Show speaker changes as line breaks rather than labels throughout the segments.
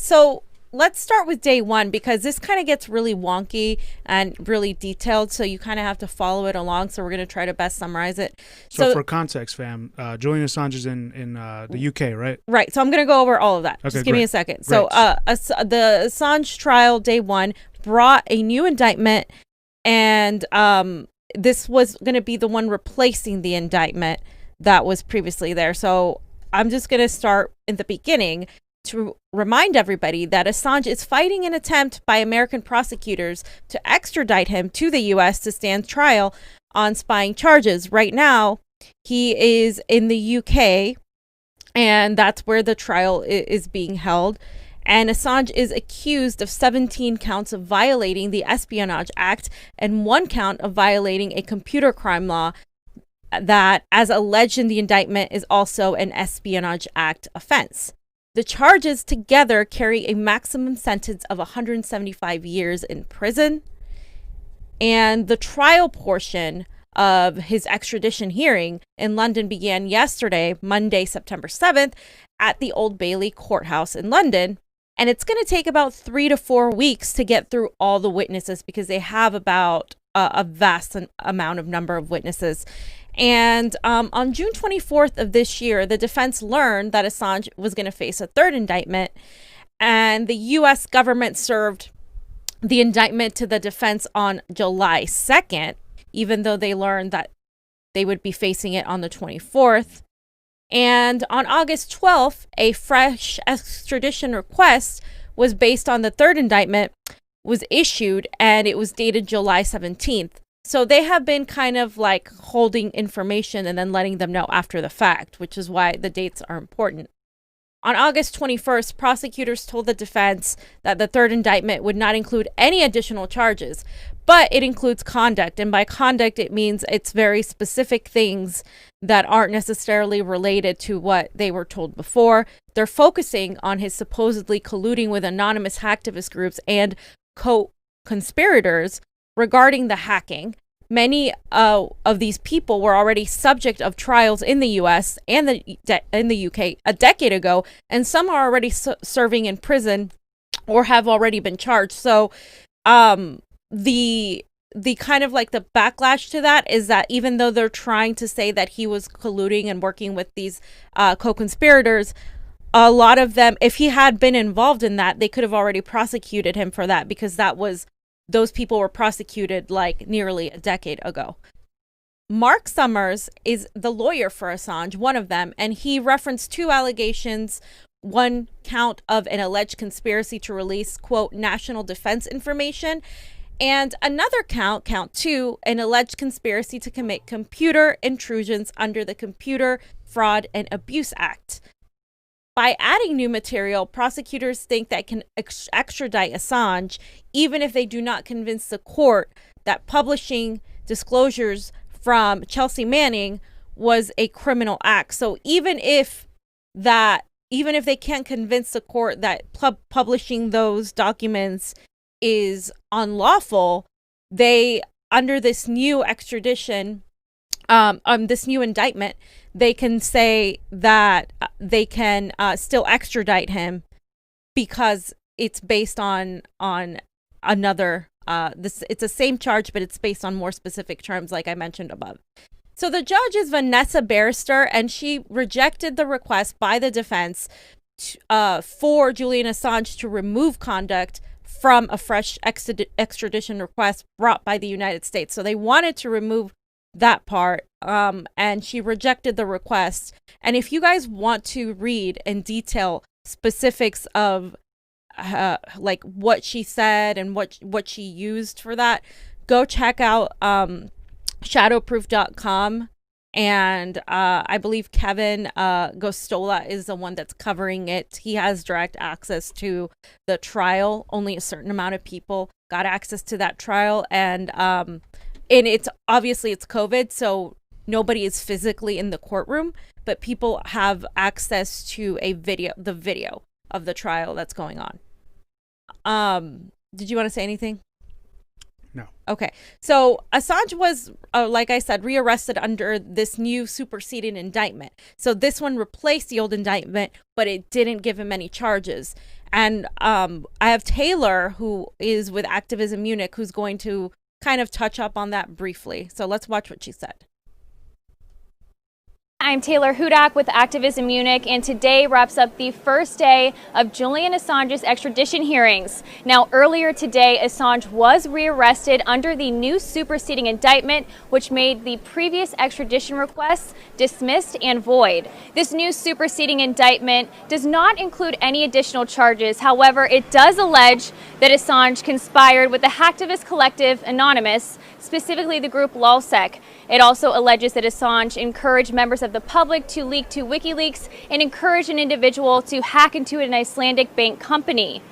So let's start with day one, because this kind of gets really wonky and really detailed. So you kind of have to follow it along. So we're going to try to best summarize it.
So for context, fam, Julian Assange is in the UK, right?
Right. So I'm going to go over all of that.
Okay,
Just give me a second.
Great.
So the Assange trial, day one, brought a new indictment. And this was going to be the one replacing the indictment that was previously there. So I'm just going to start in the beginning to remind everybody that Assange is fighting an attempt by American prosecutors to extradite him to the U.S. to stand trial on spying charges. Right now, he is in the UK, and that's where the trial is being held. And Assange is accused of 17 counts of violating the Espionage Act and 1 count of violating a computer crime law that, as alleged in the indictment, is also an Espionage Act offense. The charges together carry a maximum sentence of 175 years in prison. And the trial portion of his extradition hearing in London began yesterday, Monday, September 7th, at the Old Bailey Courthouse in London. And it's going to take about 3 to 4 weeks to get through all the witnesses, because they have about a vast amount of number of witnesses. And on June 24th of this year, the defense learned that Assange was going to face a third indictment, and the U.S. government served the indictment to the defense on July 2nd, even though they learned that they would be facing it on the 24th. And on August 12th, a fresh extradition request was based on the third indictment was issued, and it was dated July 17th. So they have been kind of like holding information and then letting them know after the fact, which is why the dates are important. On August 21st, prosecutors told the defense that the third indictment would not include any additional charges, but it includes conduct. And by conduct, it means it's very specific things that aren't necessarily related to what they were told before. They're focusing on his supposedly colluding with anonymous hacktivist groups and co-conspirators regarding the hacking. Many of these people were already subject of trials in the U.S. and in the UK a decade ago, and some are already serving in prison or have already been charged. So the kind of like the backlash to that is that even though they're trying to say that he was colluding and working with these co-conspirators, a lot of them, if he had been involved in that, they could have already prosecuted him for that, because those people were prosecuted like nearly a decade ago. Mark Summers is the lawyer for Assange, one of them, and he referenced 2 allegations, 1 count of an alleged conspiracy to release, quote, national defense information, and another count 2, an alleged conspiracy to commit computer intrusions under the Computer Fraud and Abuse Act. By adding new material, prosecutors think that can extradite Assange, even if they do not convince the court that publishing disclosures from Chelsea Manning was a criminal act. So even if they can't convince the court that publishing those documents is unlawful, they, under this new extradition, this new indictment, they can say that they can still extradite him because it's based on another it's the same charge, but it's based on more specific terms, like I mentioned above. So the judge is Vanessa Barrister, and she rejected the request by the defense for Julian Assange to remove conduct from a fresh extradition request brought by the United States. So they wanted to remove that part, and she rejected the request. And if you guys want to read in detail specifics of like what she said and what she used for that, go check out shadowproof.com, and I believe Kevin Gostola is the one that's covering it. He has direct access to the trial. Only a certain amount of people got access to that trial, and it's obviously it's COVID, so nobody is physically in the courtroom, but people have access to the video of the trial that's going on. Did you want to say anything?
No.
Okay. So Assange was, like I said, rearrested under this new superseding indictment. So this one replaced the old indictment, but it didn't give him any charges. And I have Taylor, who is with Activism Munich, who's going to kind of touch up on that briefly. So let's watch what she said.
I'm Taylor Hudak with Activism Munich, and today wraps up the first day of Julian Assange's extradition hearings. Now, earlier today, Assange was rearrested under the new superseding indictment, which made the previous extradition requests dismissed and void. This new superseding indictment does not include any additional charges. However, it does allege that Assange conspired with the hacktivist collective Anonymous, specifically the group LulzSec. It also alleges that Assange encouraged members of the public to leak to WikiLeaks and encouraged an individual to hack into an Icelandic bank company.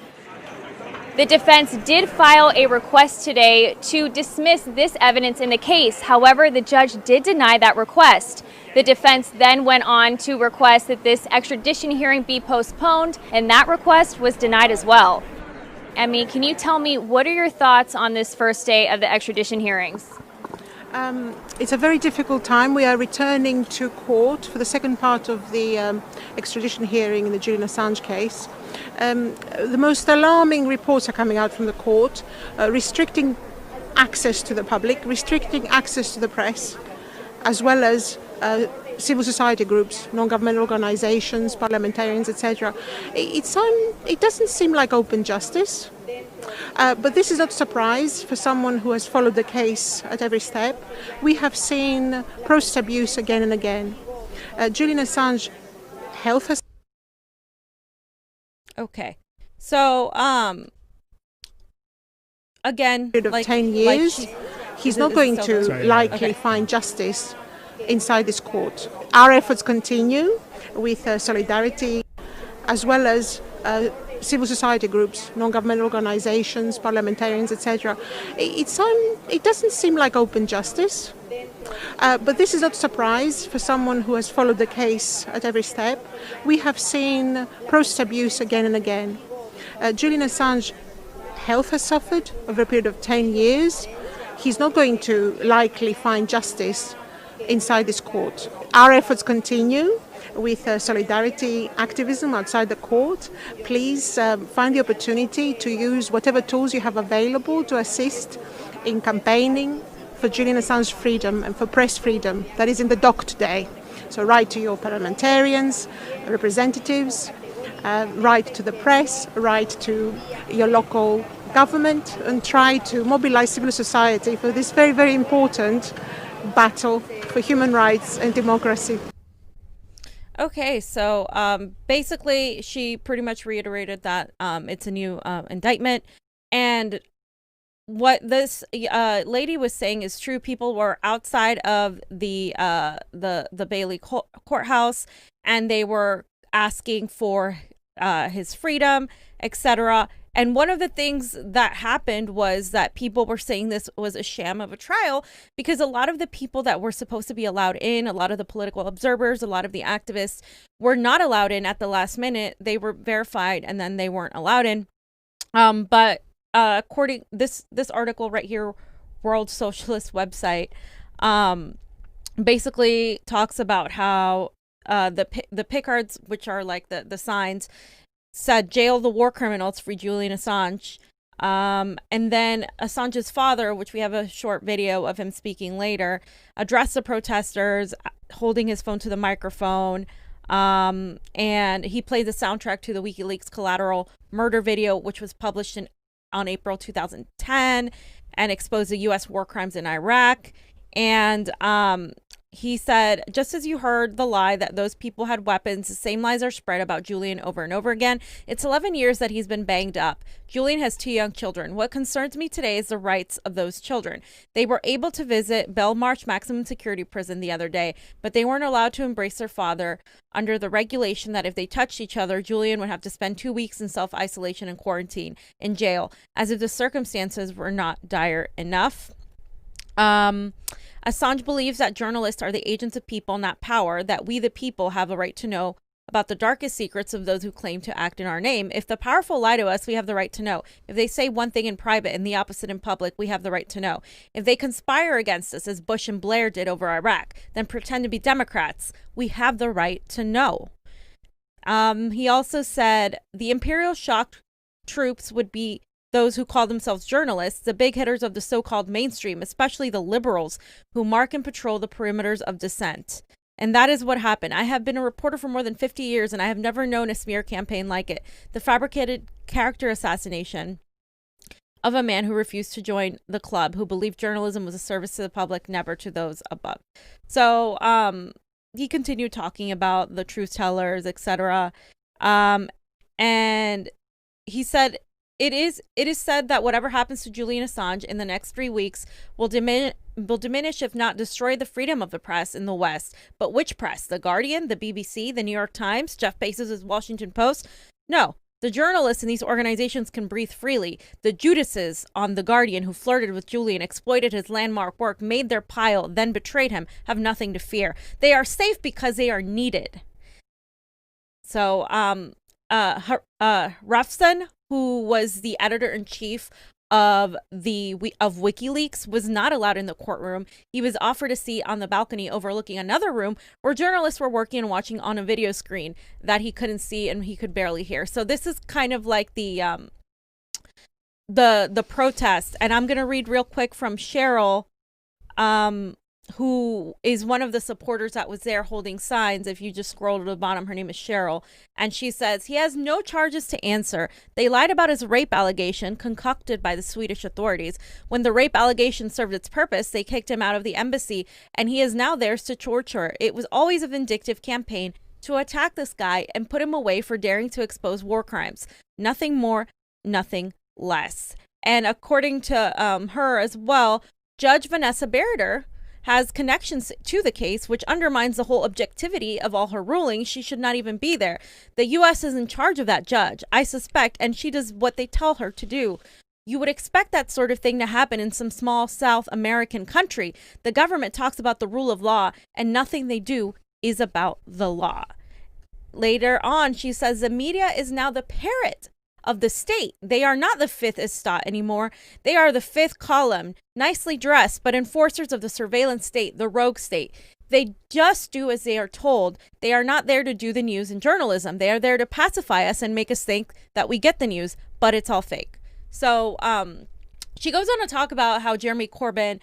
The defense did file a request today to dismiss this evidence in the case. However, the judge did deny that request. The defense then went on to request that this extradition hearing be postponed, and that request was denied as well. Emmy, can you tell me, what are your thoughts on this first day of the extradition hearings?
It's a very difficult time. We are returning to court for the second part of the extradition hearing in the Julian Assange case. The most alarming reports are coming out from the court, restricting access to the public, restricting access to the press, as well as civil society groups, non-governmental organizations, parliamentarians, etc. It doesn't seem like open justice. But this is not a surprise for someone who has followed the case at every step. We have seen process abuse again and again. Julian Assange health has...
Okay. So, again,
of 10 years, he's not going to likely
Okay.
find justice inside this court. Our efforts continue with solidarity, as well as civil society groups, non-governmental organizations, parliamentarians, etc. It doesn't seem like open justice. But this is not a surprise for someone who has followed the case at every step. We have seen process abuse again and again. Julian Assange health has suffered over a period of 10 years. He's not going to likely find justice inside this court. Our efforts continue with solidarity activism outside the court. Please find the opportunity to use whatever tools you have available to assist in campaigning for Julian Assange freedom and for press freedom that is in the dock today. So write to your parliamentarians, representatives, write to the press, write to your local government, and try to mobilize civil society for this very, very important battle for human rights and democracy.
Okay, so basically, she pretty much reiterated that it's a new indictment, and what this lady was saying is true. People were outside of the Bailey courthouse, and they were asking for his freedom, etc. And one of the things that happened was that people were saying this was a sham of a trial, because a lot of the people that were supposed to be allowed in, a lot of the political observers, a lot of the activists were not allowed in at the last minute. They were verified and then they weren't allowed in. But according this article right here, World Socialist website, basically talks about how the picards, which are like the signs, said jail the war criminals, free Julian Assange. And then Assange's father, which we have a short video of him speaking later, addressed the protesters, holding his phone to the microphone. And he played the soundtrack to the WikiLeaks collateral murder video, which was published on April 2010 and exposed the U.S. war crimes in Iraq. And he said, just as you heard the lie that those people had weapons, the same lies are spread about Julian over and over again. It's 11 years that he's been banged up. Julian has 2 young children. What concerns me today is the rights of those children. They were able to visit Belmarsh Maximum Security Prison the other day, but they weren't allowed to embrace their father under the regulation that if they touched each other, Julian would have to spend 2 weeks in self-isolation and quarantine in jail, as if the circumstances were not dire enough. Assange believes that journalists are the agents of people, not power, that we the people have a right to know about the darkest secrets of those who claim to act in our name. If the powerful lie to us, we have the right to know. If they say one thing in private and the opposite in public, we have the right to know. If they conspire against us, as Bush and Blair did over Iraq, then pretend to be Democrats, we have the right to know. He also said the Imperial shock troops would be those who call themselves journalists, the big hitters of the so-called mainstream, especially the liberals who mark and patrol the perimeters of dissent. And that is what happened. I have been a reporter for more than 50 years, and I have never known a smear campaign like it. The fabricated character assassination of a man who refused to join the club, who believed journalism was a service to the public, never to those above. So he continued talking about the truth tellers, etc. And he said, It is said that whatever happens to Julian Assange in the next 3 weeks will diminish, if not destroy, the freedom of the press in the West. But which press? The Guardian, the BBC, the New York Times, Jeff Bezos' Washington Post? No. The journalists in these organizations can breathe freely. The Judases on The Guardian who flirted with Julian, exploited his landmark work, made their pile, then betrayed him, have nothing to fear. They are safe because they are needed. So, Rokfin, who was the editor-in-chief of WikiLeaks, was not allowed in the courtroom. He was offered a seat on the balcony overlooking another room where journalists were working and watching on a video screen that he couldn't see and he could barely hear. So this is kind of like the protest. And I'm going to read real quick from Cheryl, who is one of the supporters that was there holding signs. If you just scroll to the bottom, her name is Cheryl. And she says, he has no charges to answer. They lied about his rape allegation concocted by the Swedish authorities. When the rape allegation served its purpose, they kicked him out of the embassy, and he is now theirs to torture. It was always a vindictive campaign to attack this guy and put him away for daring to expose war crimes. Nothing more, nothing less. And according to her as well, Judge Vanessa Berder has connections to the case, which undermines the whole objectivity of all her rulings. She should not even be there. The U.S. is in charge of that judge, I suspect, and she does what they tell her to do. You would expect that sort of thing to happen in some small South American country. The government talks about the rule of law, and nothing they do is about the law. Later on, she says the media is now the parrot of the state. They are not the fifth estate anymore. They are the fifth column, nicely dressed, but enforcers of the surveillance state, the rogue state. They just do as they are told. They are not there to do the news and journalism. They are there to pacify us and make us think that we get the news, but it's all fake. So she goes on to talk about how Jeremy Corbyn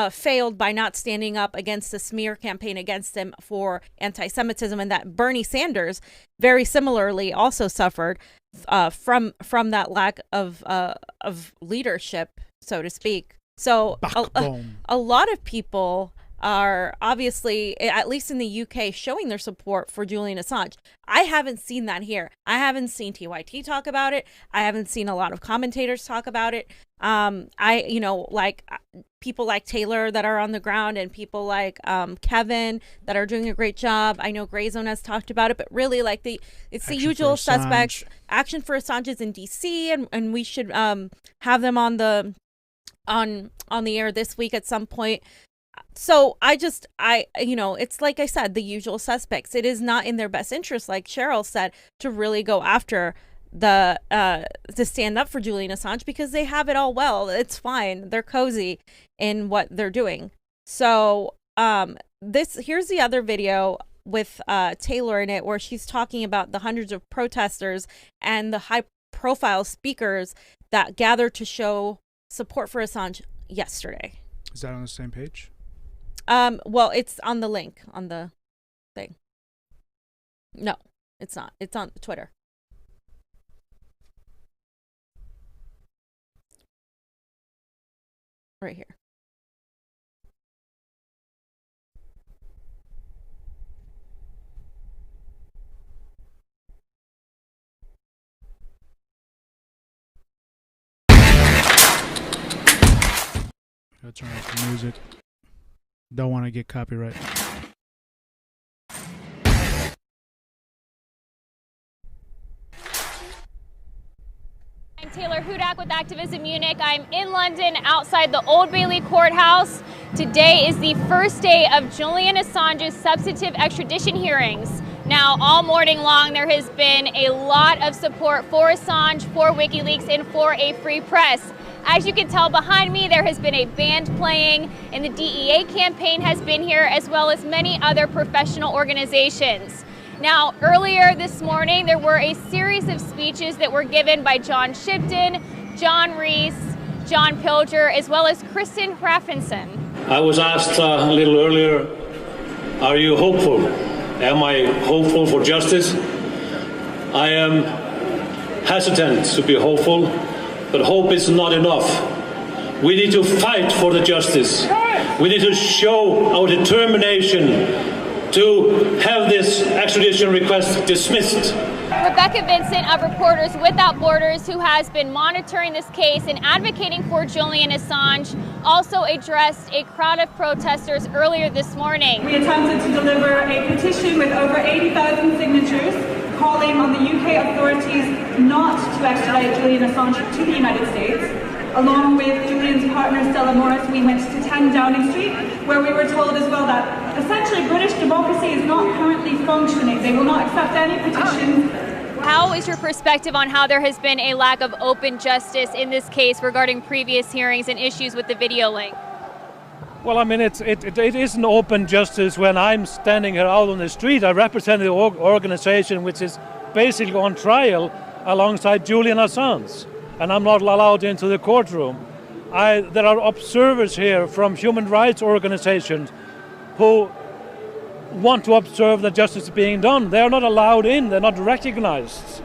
failed by not standing up against the smear campaign against him for anti-Semitism, and that Bernie Sanders very similarly also suffered from that lack of leadership, so to speak. So a lot of people are obviously, at least in the UK, showing their support for Julian Assange. I haven't seen that here. I haven't seen TYT talk about it. I haven't seen a lot of commentators talk about it. Like people like Taylor that are on the ground, and people like Kevin that are doing a great job. I know Grayzone has talked about it, but really, like, it's the usual suspects. Action for Assange is in DC, and we should have them on the air this week at some point. So it's like I said, the usual suspects. It is not in their best interest, like Cheryl said, to really go after to stand up for Julian Assange, because they have it all well. It's fine. They're cozy in what they're doing. So here's the other video with Taylor in it, where she's talking about the hundreds of protesters and the high profile speakers that gathered to show support for Assange yesterday.
Is that on the same page?
Well, it's on the link on the thing. No, it's not. It's on Twitter. Right here.
Gotta turn off the music. Don't want to get copyright.
I'm Taylor Hudak with Activism Munich. I'm in London outside the Old Bailey Courthouse. Today is the first day of Julian Assange's substantive extradition hearings. Now, all morning long, there has been a lot of support for Assange, for WikiLeaks, and for a free press. As you can tell behind me, there has been a band playing, and the DEA campaign has been here, as well as many other professional organizations. Now, earlier this morning, there were a series of speeches that were given by John Shipton, John Reese, John Pilger, as well as Kristen Hrafnsson.
I was asked a little earlier, are you hopeful? Am I hopeful for justice? I am hesitant to be hopeful, but hope is not enough. We need to fight for the justice. We need to show our determination to have this extradition request dismissed.
Rebecca Vincent of Reporters Without Borders, who has been monitoring this case and advocating for Julian Assange, also addressed a crowd of protesters earlier this morning.
We attempted to deliver a petition with over 80,000 signatures calling on the UK authorities not to extradite Julian Assange to the United States. Along with Julian's partner Stella Morris, we went to 10 Downing Street, where we were told as well that essentially British democracy is not currently functioning. They will not accept any petitions.
How is your perspective on how there has been a lack of open justice in this case regarding previous hearings and issues with the video link?
Well, I mean, it isn't open justice when I'm standing here out on the street. I represent the organization which is basically on trial alongside Julian Assange, and I'm not allowed into the courtroom. There are observers here from human rights organizations who want to observe that justice is being done. They are not allowed in, they're not recognized.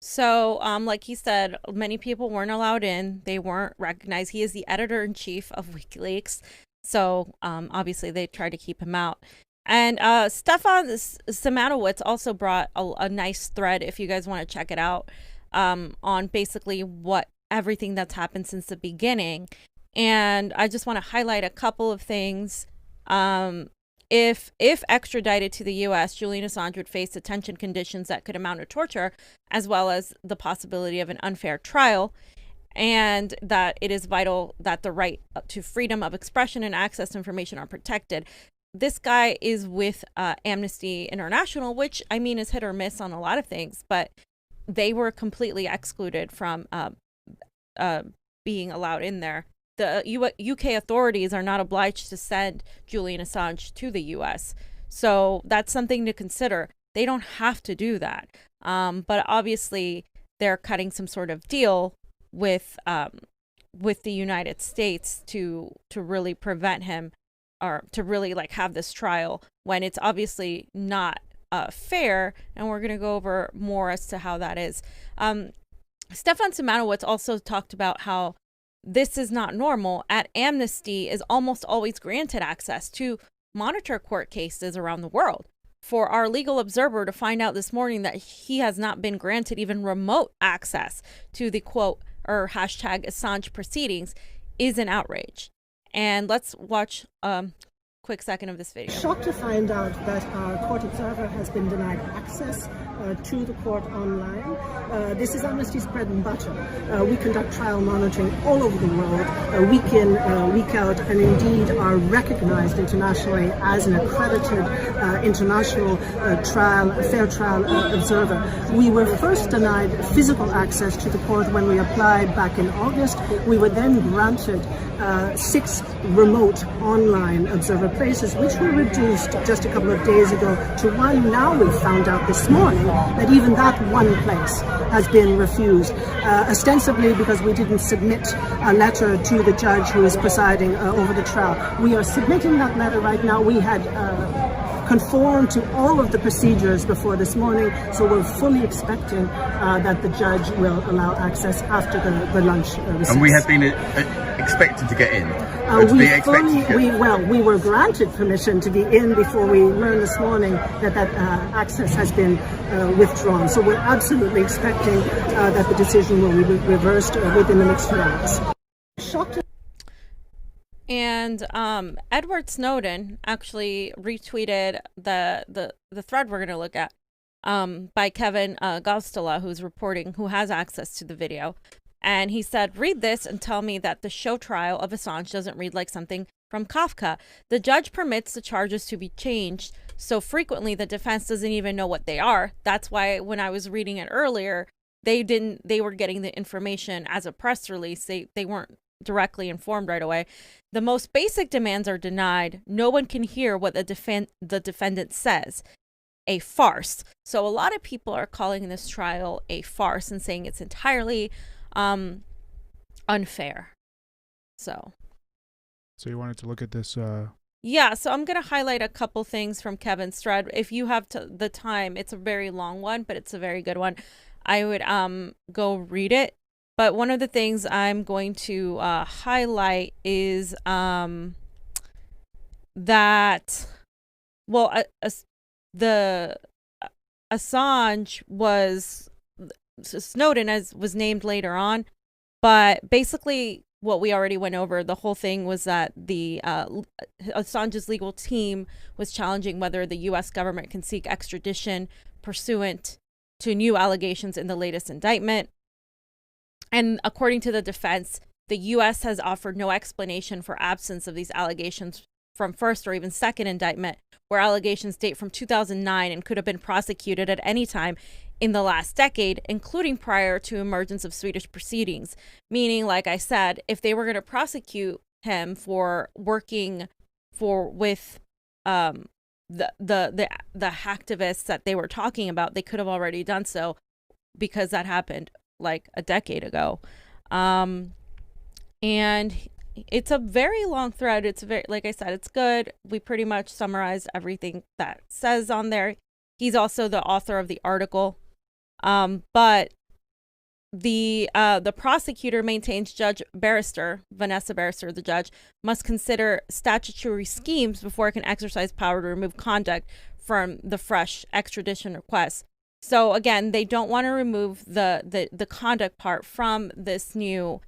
So, like he said, many people weren't allowed in. They weren't recognized. He is the editor-in-chief of WikiLeaks. So, obviously, they tried to keep him out. And Stefan Samanowitz also brought a nice thread, if you guys want to check it out, on basically everything that's happened since the beginning. And I just want to highlight a couple of things. If extradited to the U.S., Julian Assange would face detention conditions that could amount to torture, as well as the possibility of an unfair trial, and that it is vital that the right to freedom of expression and access to information are protected. This guy is with Amnesty International, which, I mean, is hit or miss on a lot of things, but they were completely excluded from being allowed in there. The UK authorities are not obliged to send Julian Assange to the US. So that's something to consider. They don't have to do that. But obviously they're cutting some sort of deal with the United States to really prevent him, or to really like have this trial when it's obviously not fair. And we're going to go over more as to how that is. Stefan Samanowitz also talked about how this is not normal. At Amnesty is almost always granted access to monitor court cases around the world. For our legal observer to find out this morning that he has not been granted even remote access to the quote or hashtag Assange proceedings is an outrage. And let's watch quick second of this video.
Shocked to find out that our court observer has been denied access to the court online. This is Amnesty's bread and butter. We conduct trial monitoring all over the world, week in, week out, and indeed are recognized internationally as an accredited international fair trial observer. We were first denied physical access to the court when we applied back in August. We were then granted 6 remote online observer places, which were reduced just a couple of days ago to 1. Now we found out this morning that even that one place has been refused, ostensibly because we didn't submit a letter to the judge who is presiding over the trial. We are submitting that letter right now. We had conformed to all of the procedures before this morning, so we're fully expecting that the judge will allow access after the lunch recess.
And we had been expected to get in?
We were granted permission to be in before we learned this morning that access has been withdrawn. So we're absolutely expecting that the decision will be reversed within the next few hours.
And Edward Snowden actually retweeted the thread we're going to look at by Kevin Gostela, who has access to the video. And he said, read this and tell me that the show trial of Assange doesn't read like something from Kafka. The judge permits the charges to be changed so frequently the defense doesn't even know what they are. That's why when I was reading it earlier, they were getting the information as a press release. They weren't directly informed right away. The most basic demands are denied. No one can hear what the defendant says. A farce. So a lot of people are calling this trial a farce and saying it's entirely unfair. So
you wanted to look at this?
Yeah, so I'm going to highlight a couple things from Kevin's thread. If you have the time, it's a very long one, but it's a very good one. I would go read it. But one of the things I'm going to highlight is that, well, the Assange was Snowden was named later on, but basically what we already went over, the whole thing was that the Assange's legal team was challenging whether the U.S. government can seek extradition pursuant to new allegations in the latest indictment. And according to the defense, the U.S. has offered no explanation for absence of these allegations from first or even second indictment, where allegations date from 2009 and could have been prosecuted at any time in the last decade, including prior to emergence of Swedish proceedings. Meaning, like I said, if they were going to prosecute him for working with the hacktivists that they were talking about, they could have already done so, because that happened like a decade ago. And it's a very long thread. It's very, like I said, it's good. We pretty much summarized everything that says on there. He's also the author of the article. But the prosecutor maintains Vanessa Barrister, the judge, must consider statutory schemes before it can exercise power to remove conduct from the fresh extradition request. So again, they don't want to remove the conduct part from this new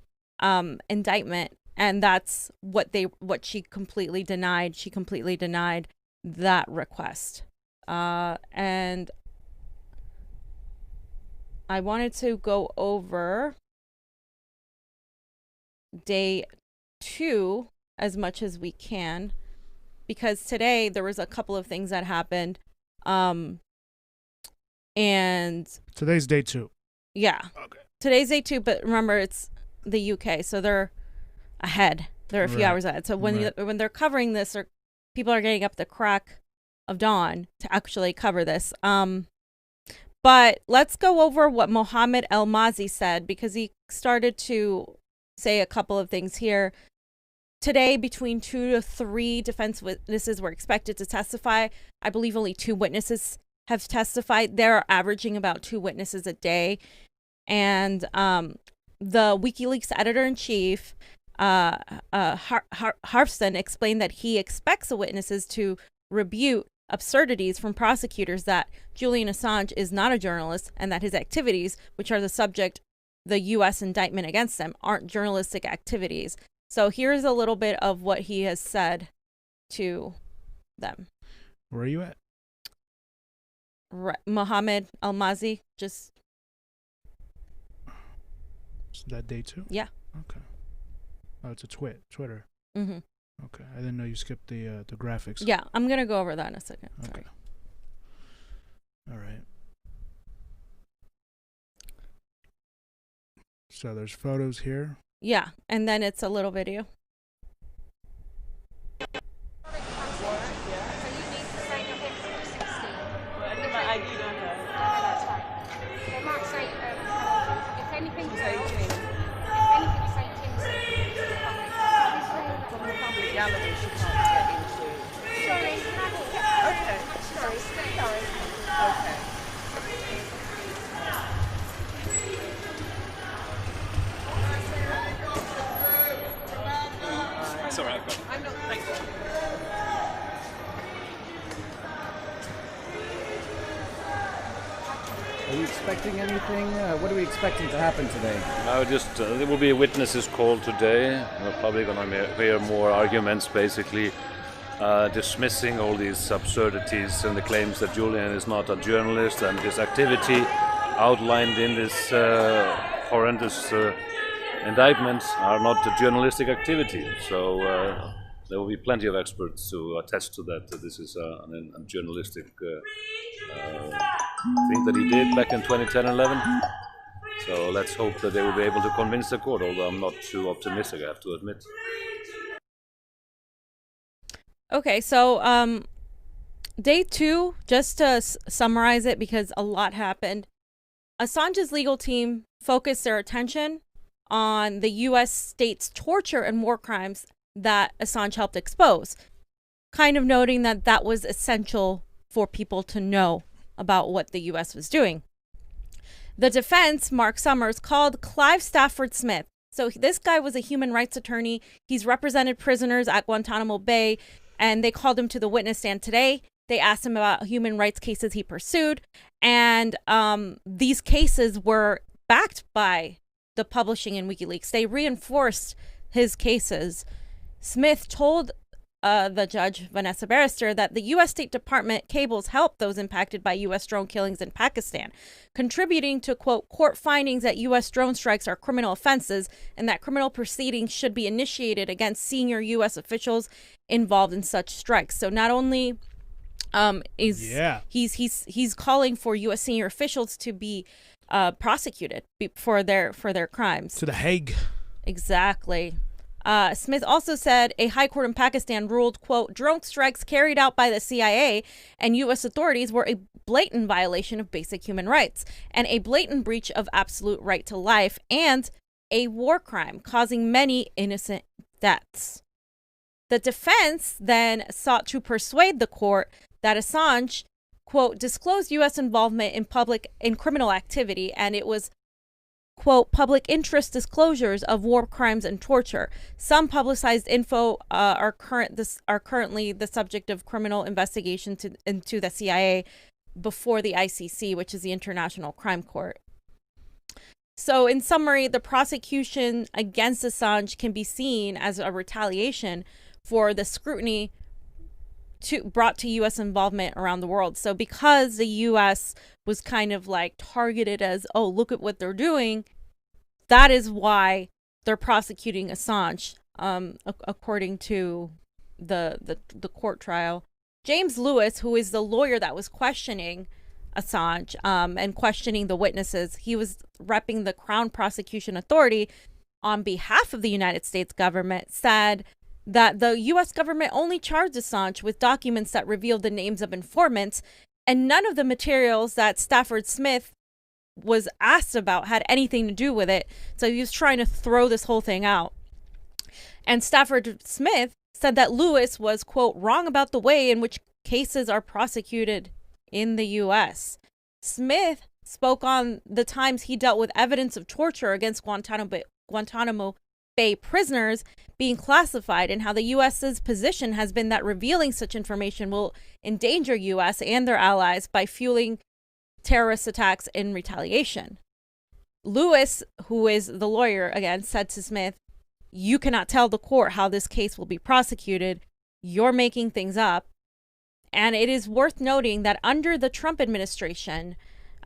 indictment, and that's what she completely denied. She completely denied that request. And I wanted to go over day 2 as much as we can, because today there was a couple of things that happened. And
today's day 2.
Yeah.
Okay.
Today's day 2, but remember it's the UK, so they're ahead. They're a few hours ahead. So when they're covering this, or people are getting up the crack of dawn to actually cover this. But let's go over what Mohammed El-Mazi said, because he started to say a couple of things here. Today, between 2 to 3 defense witnesses were expected to testify. I believe only 2 witnesses have testified. They're averaging about 2 witnesses a day. And the WikiLeaks editor-in-chief, Harfson, explained that he expects the witnesses to rebut absurdities from prosecutors that Julian Assange is not a journalist and that his activities, which are the subject the U.S. indictment against them, aren't journalistic activities. So here's a little bit of what he has said to them.
Where are you at?
Mohammed El-Mazi, just...
Is that day 2?
Yeah.
Okay. Oh, it's a Twitter.
Mm-hmm.
Okay, I didn't know you skipped the graphics.
Yeah, I'm gonna go over that in a second.
Okay.
Sorry.
All right. So there's photos here.
Yeah, and then it's a little video.
It's all right, I've got it. Thank you.
Are you expecting anything? What are we expecting to happen today?
There will be a witnesses call today. We're probably going to hear more arguments, basically dismissing all these absurdities and the claims that Julian is not a journalist and his activity outlined in this horrendous indictments are not a journalistic activity. So there will be plenty of experts to attest to that this is a journalistic thing that he did back in 2010-11.
So let's hope that they will be able to convince the court, although I'm not too optimistic, I have to admit.
Okay, so day 2, just to summarize it because a lot happened. Assange's legal team focused their attention on the U.S. state's torture and war crimes that Assange helped expose, kind of noting that that was essential for people to know about what the U.S. was doing. The defense, Mark Summers, called Clive Stafford Smith. So this guy was a human rights attorney. He's represented prisoners at Guantanamo Bay, and they called him to the witness stand today. They asked him about human rights cases he pursued, and these cases were backed by the publishing in WikiLeaks. They reinforced his cases. Smith told the judge, Vanessa Barrister, that the U.S. State Department cables helped those impacted by U.S. drone killings in Pakistan, contributing to, quote, court findings that U.S. drone strikes are criminal offenses and that criminal proceedings should be initiated against senior U.S. officials involved in such strikes. So not only he's calling for U.S. senior officials to be prosecuted for their crimes.
To The Hague.
Exactly. Smith also said a high court in Pakistan ruled, quote, drone strikes carried out by the CIA and U.S. authorities were a blatant violation of basic human rights and a blatant breach of absolute right to life and a war crime causing many innocent deaths. The defense then sought to persuade the court that Assange, quote, disclosed U.S. involvement in criminal activity, and it was, quote, public interest disclosures of war crimes and torture. Some publicized info are currently the subject of criminal investigation into the CIA before the ICC, which is the International Crime Court. So in summary, the prosecution against Assange can be seen as a retaliation for the scrutiny brought to U.S. involvement around the world. So because the U.S. was kind of like targeted as, oh, look at what they're doing, that is why they're prosecuting Assange, according to the court trial. James Lewis, who is the lawyer that was questioning Assange and questioning the witnesses, he was repping the Crown Prosecution Authority on behalf of the United States government, said that the U.S. government only charged Assange with documents that revealed the names of informants, and none of the materials that Stafford Smith was asked about had anything to do with it. So he was trying to throw this whole thing out. And Stafford Smith said that Lewis was, quote, wrong about the way in which cases are prosecuted in the U.S. Smith spoke on the times he dealt with evidence of torture against Guantanamo Bay prisoners being classified, and how the U.S.'s position has been that revealing such information will endanger U.S. and their allies by fueling terrorist attacks in retaliation. Lewis, who is the lawyer, again, said to Smith, you cannot tell the court how this case will be prosecuted. You're making things up. And it is worth noting that under the Trump administration,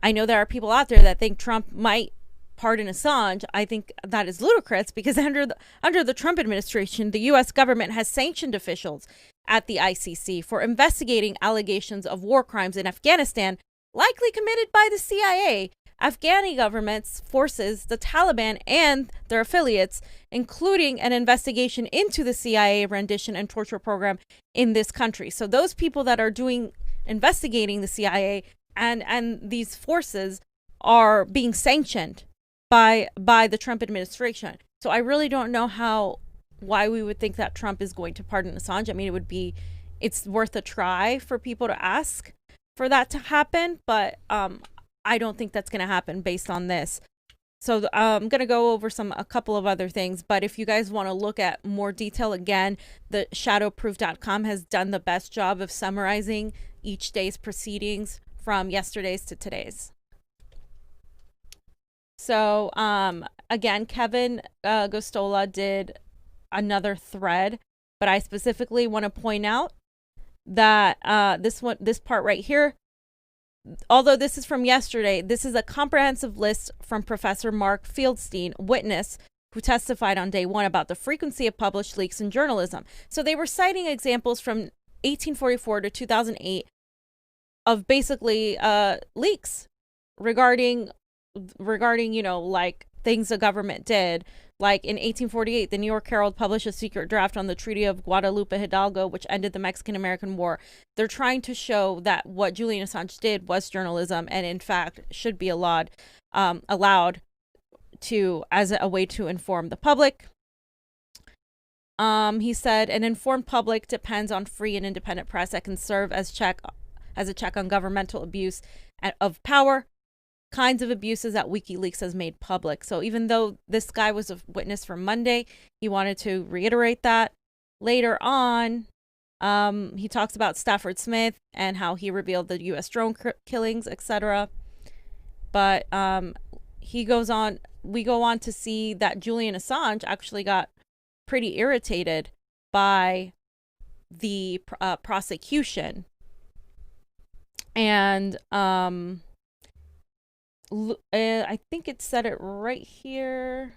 I know there are people out there that think Trump might pardon Assange. I think that is ludicrous because under the Trump administration, the U.S. government has sanctioned officials at the ICC for investigating allegations of war crimes in Afghanistan, likely committed by the CIA, Afghani government's forces, the Taliban, and their affiliates, including an investigation into the CIA rendition and torture program in this country. So those people that are investigating the CIA and these forces are being sanctioned by the Trump administration. So I really don't know why we would think that Trump is going to pardon Assange. I mean, it's worth a try for people to ask for that to happen, but I don't think that's going to happen based on this. So I'm going to go over a couple of other things, but if you guys want to look at more detail, again, the shadowproof.com has done the best job of summarizing each day's proceedings from yesterday's to today's. So again, Kevin Gostola did another thread, but I specifically want to point out that this part right here, although this is from yesterday, this is a comprehensive list from Professor Mark Fieldstein, witness who testified on day 1 about the frequency of published leaks in journalism. So they were citing examples from 1844 to 2008 of basically leaks regarding regarding, like things the government did. Like in 1848, the New York Herald published a secret draft on the Treaty of Guadalupe Hidalgo, which ended the Mexican-American War. They're trying to show that what Julian Assange did was journalism, and in fact should be allowed to as a way to inform the public. He said an informed public depends on free and independent press that can serve as a check on governmental abuse of power, kinds of abuses that WikiLeaks has made public. So even though this guy was a witness for Monday, he wanted to reiterate that. Later on, he talks about Stafford Smith and how he revealed the U.S. drone killings, etc. But we go on to see that Julian Assange actually got pretty irritated by the prosecution. And I think it said it right here.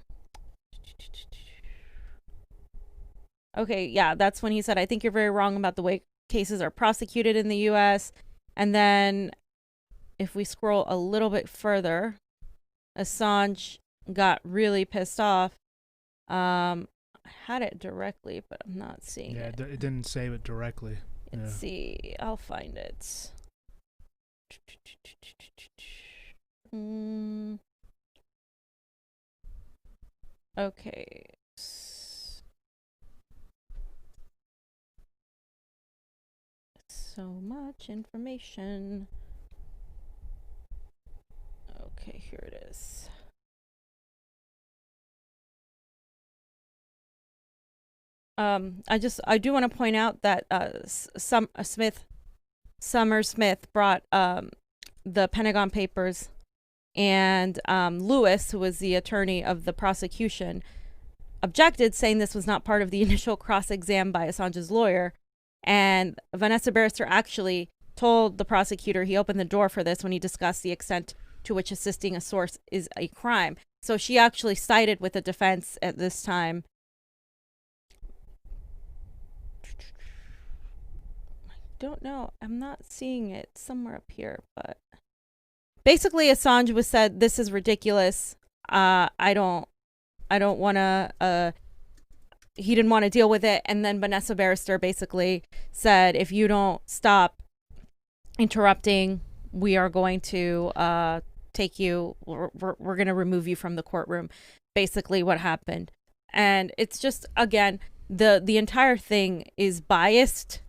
Okay, yeah, that's when he said, I think you're very wrong about the way cases are prosecuted in the U.S. And then if we scroll a little bit further, Assange got really pissed off. I had it directly, but I'm not seeing it.
Yeah, it didn't say it directly.
Let's see. I'll find it. Okay. So much information. Okay, here it is. I do want to point out that Summer Smith brought the Pentagon Papers, and Lewis, who was the attorney of the prosecution, objected, saying this was not part of the initial cross-exam by Assange's lawyer. And Vanessa Barrister actually told the prosecutor he opened the door for this when he discussed the extent to which assisting a source is a crime. So she actually sided with the defense at this time. Don't know. I'm not seeing it somewhere up here, but basically Assange was said, this is ridiculous. I don't want to, he didn't want to deal with it. And then Vanessa Barrister basically said, if you don't stop interrupting, we are going to take you, we're going to remove you from the courtroom. Basically what happened. And it's just, again, the entire thing is biased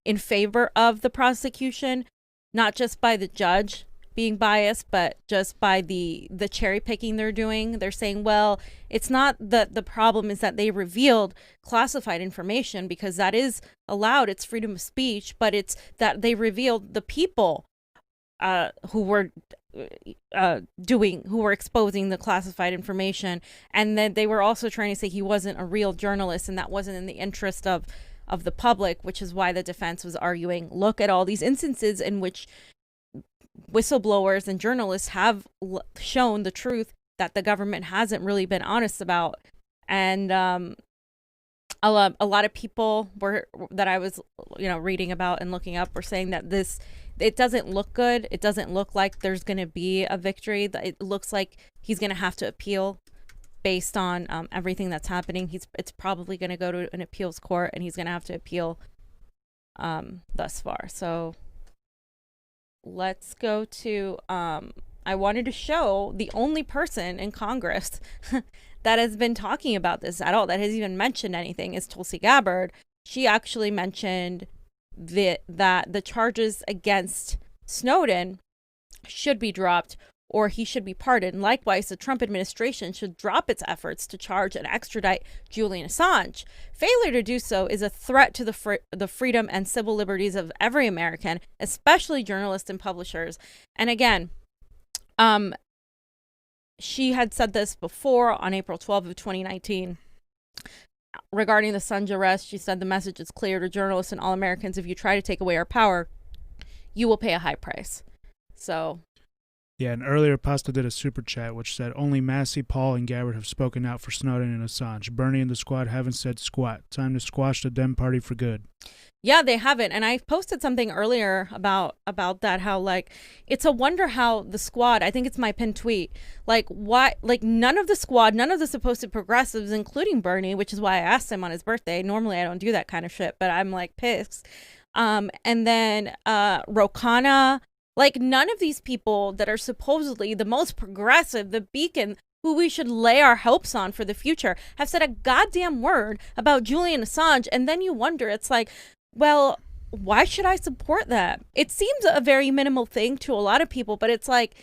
in favor of the prosecution, not just by the judge being biased, but just by the cherry picking they're doing. They're saying, well, it's not that the problem is that they revealed classified information, because that is allowed, it's freedom of speech, but it's that they revealed the people who were exposing the classified information. And then they were also trying to say he wasn't a real journalist, and that wasn't in the interest of the public, which is why the defense was arguing, look at all these instances in which whistleblowers and journalists have shown the truth that the government hasn't really been honest about. And a lot of people that I was reading about and looking up were saying that it doesn't look good. It doesn't look like there's going to be a victory. It looks like he's going to have to appeal based on everything that's happening. It's probably going to go to an appeals court, and he's going to have to appeal thus far. So let's go to, I wanted to show the only person in Congress that has been talking about this at all, that has even mentioned anything, is Tulsi Gabbard. She actually mentioned that the charges against Snowden should be dropped, or he should be pardoned. Likewise, the Trump administration should drop its efforts to charge and extradite Julian Assange. Failure to do so is a threat to the freedom and civil liberties of every American, especially journalists and publishers. And again, she had said this before on April 12th of 2019. Regarding the Assange arrest, she said, the message is clear to journalists and all Americans. If you try to take away our power, you will pay a high price. So
Yeah, and earlier Pasta did a super chat which said, only Massey, Paul, and Gabbard have spoken out for Snowden and Assange. Bernie and the squad haven't said squat. Time to squash the Dem Party for good.
Yeah, they haven't. And I posted something earlier about that, how like it's a wonder how the squad, I think it's my pinned tweet, like why, like none of the squad, none of the supposed progressives, including Bernie, which is why I asked him on his birthday. Normally I don't do that kind of shit, but I'm like pissed. And then Rokfin, like none of these people that are supposedly the most progressive, the beacon, who we should lay our hopes on for the future, have said a goddamn word about Julian Assange. And then you wonder, it's like, well, why should I support that? It seems a very minimal thing to a lot of people, but it's like,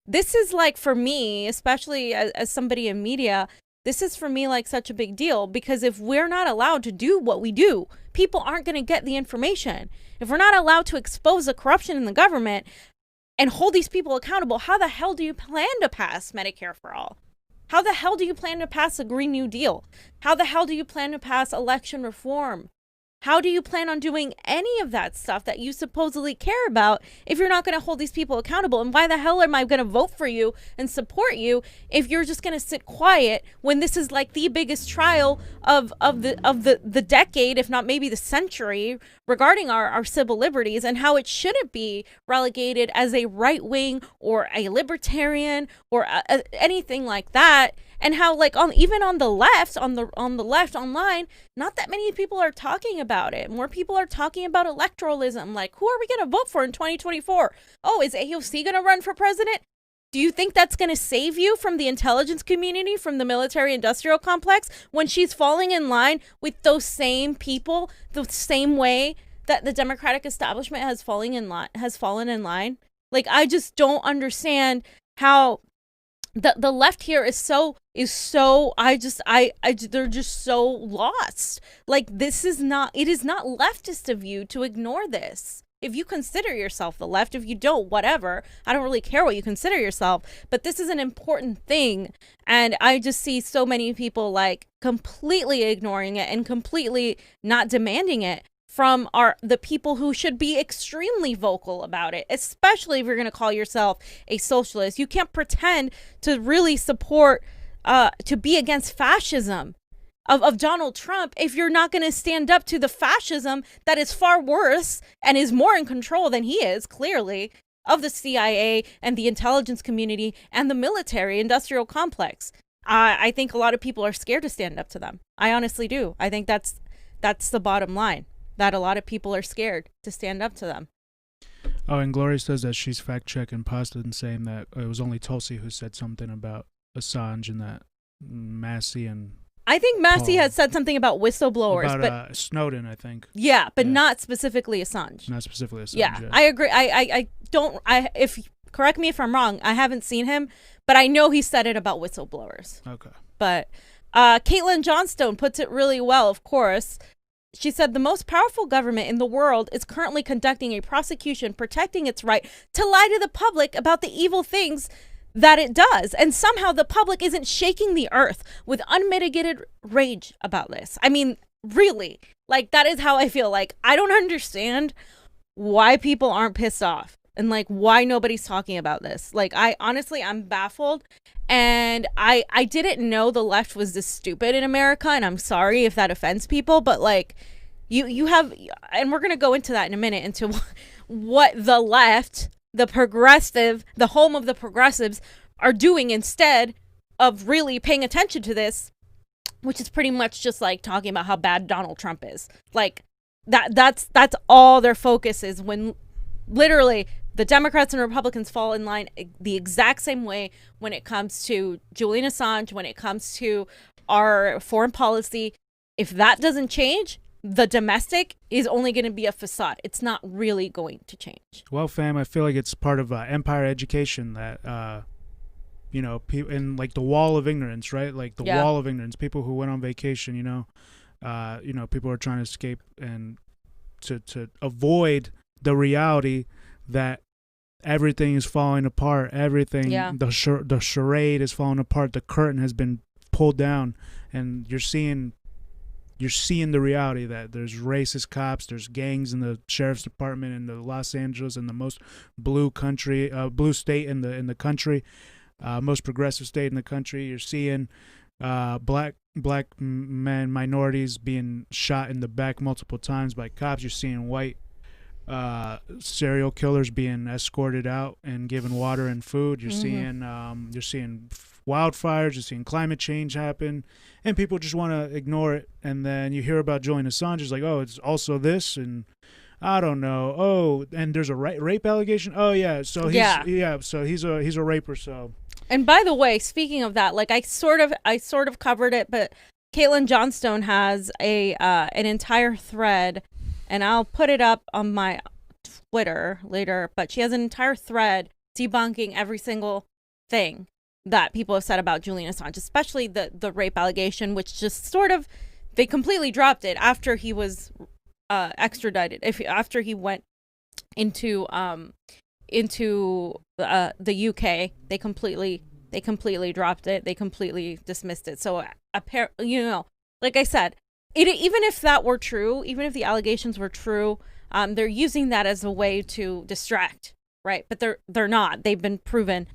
this is like, for me, especially as somebody in media, this is for me like such a big deal, because if we're not allowed to do what we do, people aren't going to get the information. If we're not allowed to expose the corruption in the government and hold these people accountable, how the hell do you plan to pass Medicare for all? How the hell do you plan to pass a Green New Deal? How the hell do you plan to pass election reform? How do you plan on doing any of that stuff that you supposedly care about if you're not going to hold these people accountable? And why the hell am I going to vote for you and support you if you're just going to sit quiet when this is like the biggest trial of the decade, if not maybe the century, regarding our civil liberties, and how it shouldn't be relegated as a right wing or a libertarian or anything like that? And how, like, even on the left, on the left online, not that many people are talking about it. More people are talking about electoralism. Like, who are we going to vote for in 2024? Oh, is AOC going to run for president? Do you think that's going to save you from the intelligence community, from the military-industrial complex, when she's falling in line with those same people, the same way that the Democratic establishment has fallen in line? Like, I just don't understand how the left here is so they're just so lost. Like, it is not leftist of you to ignore this. If you consider yourself the left, if you don't, whatever, I don't really care what you consider yourself, but this is an important thing. And I just see so many people like completely ignoring it and completely not demanding it from the people who should be extremely vocal about it, especially if you're going to call yourself a socialist. You can't pretend to really support, to be against fascism of Donald Trump if you're not going to stand up to the fascism that is far worse and is more in control than he is, clearly, of the CIA and the intelligence community and the military industrial complex. I think a lot of people are scared to stand up to them. I honestly do. I think that's the bottom line, that a lot of people are scared to stand up to them.
Oh, and Gloria says that she's fact-checking Pasta and saying that it was only Tulsi who said something about Assange, and that Massey and
I think Massey had said something about whistleblowers.
About Snowden, I think.
Yeah, but not specifically Assange.
Not specifically Assange.
Yeah, I agree. Correct me if I'm wrong, I haven't seen him, but I know he said it about whistleblowers.
Okay.
But Caitlin Johnstone puts it really well, of course. She said, the most powerful government in the world is currently conducting a prosecution protecting its right to lie to the public about the evil things that it does. And somehow the public isn't shaking the earth with unmitigated rage about this. I mean, really, like, that is how I feel. Like, I don't understand why people aren't pissed off and like why nobody's talking about this. Like, I'm baffled. And I didn't know the left was this stupid in America, and I'm sorry if that offends people, but like you have, and we're going to go into that in a minute, into what the left, the progressive, the home of the progressives are doing instead of really paying attention to this, which is pretty much just like talking about how bad Donald Trump is. Like that's all their focus is, when literally the Democrats and Republicans fall in line the exact same way when it comes to Julian Assange, when it comes to our foreign policy. If that doesn't change, the domestic is only going to be a facade. It's not really going to change.
Well, fam, I feel like it's part of empire education that, people in like the wall of ignorance, right? Like the wall of ignorance, people who went on vacation, people are trying to escape and to avoid the reality that everything is falling apart. Everything, the charade is falling apart. The curtain has been pulled down, and you're seeing you're seeing the reality that there's racist cops, there's gangs in the sheriff's department in the Los Angeles, and the most blue state in the country, most progressive state in the country. You're seeing black men, minorities being shot in the back multiple times by cops. You're seeing white serial killers being escorted out and given water and food. You're seeing wildfires. You're seeing climate change happen, and people just want to ignore it. And then you hear about Julian Assange, it's like, oh, it's also this, and I don't know. Oh, and there's a rape allegation. Oh yeah, so he's a raper. So.
And by the way, speaking of that, like I sort of covered it, but Caitlin Johnstone has an entire thread, and I'll put it up on my Twitter later, but she has an entire thread debunking every single thing that people have said about Julian Assange, especially the rape allegation, which just sort of, they completely dropped it after he was extradited, after he went into the UK. They completely dropped it. They completely dismissed it. So apparently, like I said, even if that were true, even if the allegations were true, they're using that as a way to distract, right? But they're not. They've been proven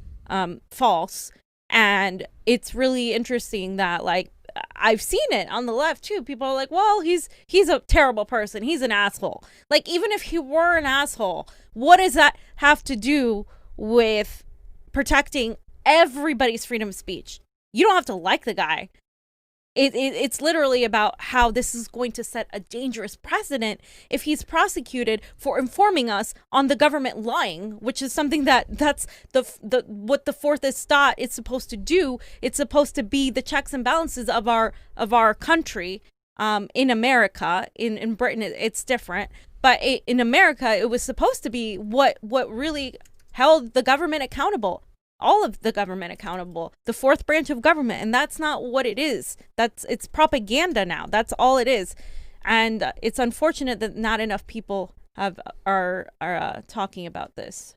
false. And it's really interesting that, like, I've seen it on the left too. People are like, well, he's a terrible person. He's an asshole. Like, even if he were an asshole, what does that have to do with protecting everybody's freedom of speech? You don't have to like the guy. It's literally about how this is going to set a dangerous precedent if he's prosecuted for informing us on the government lying, which is something that's what the Fourth Estate is supposed to do. It's supposed to be the checks and balances of our country. In America, in Britain, it's different, but in America, it was supposed to be what really held the government accountable. All of the government accountable, the fourth branch of government, and that's not what it is. It's propaganda now. That's all it is, and it's unfortunate that not enough people are talking about this.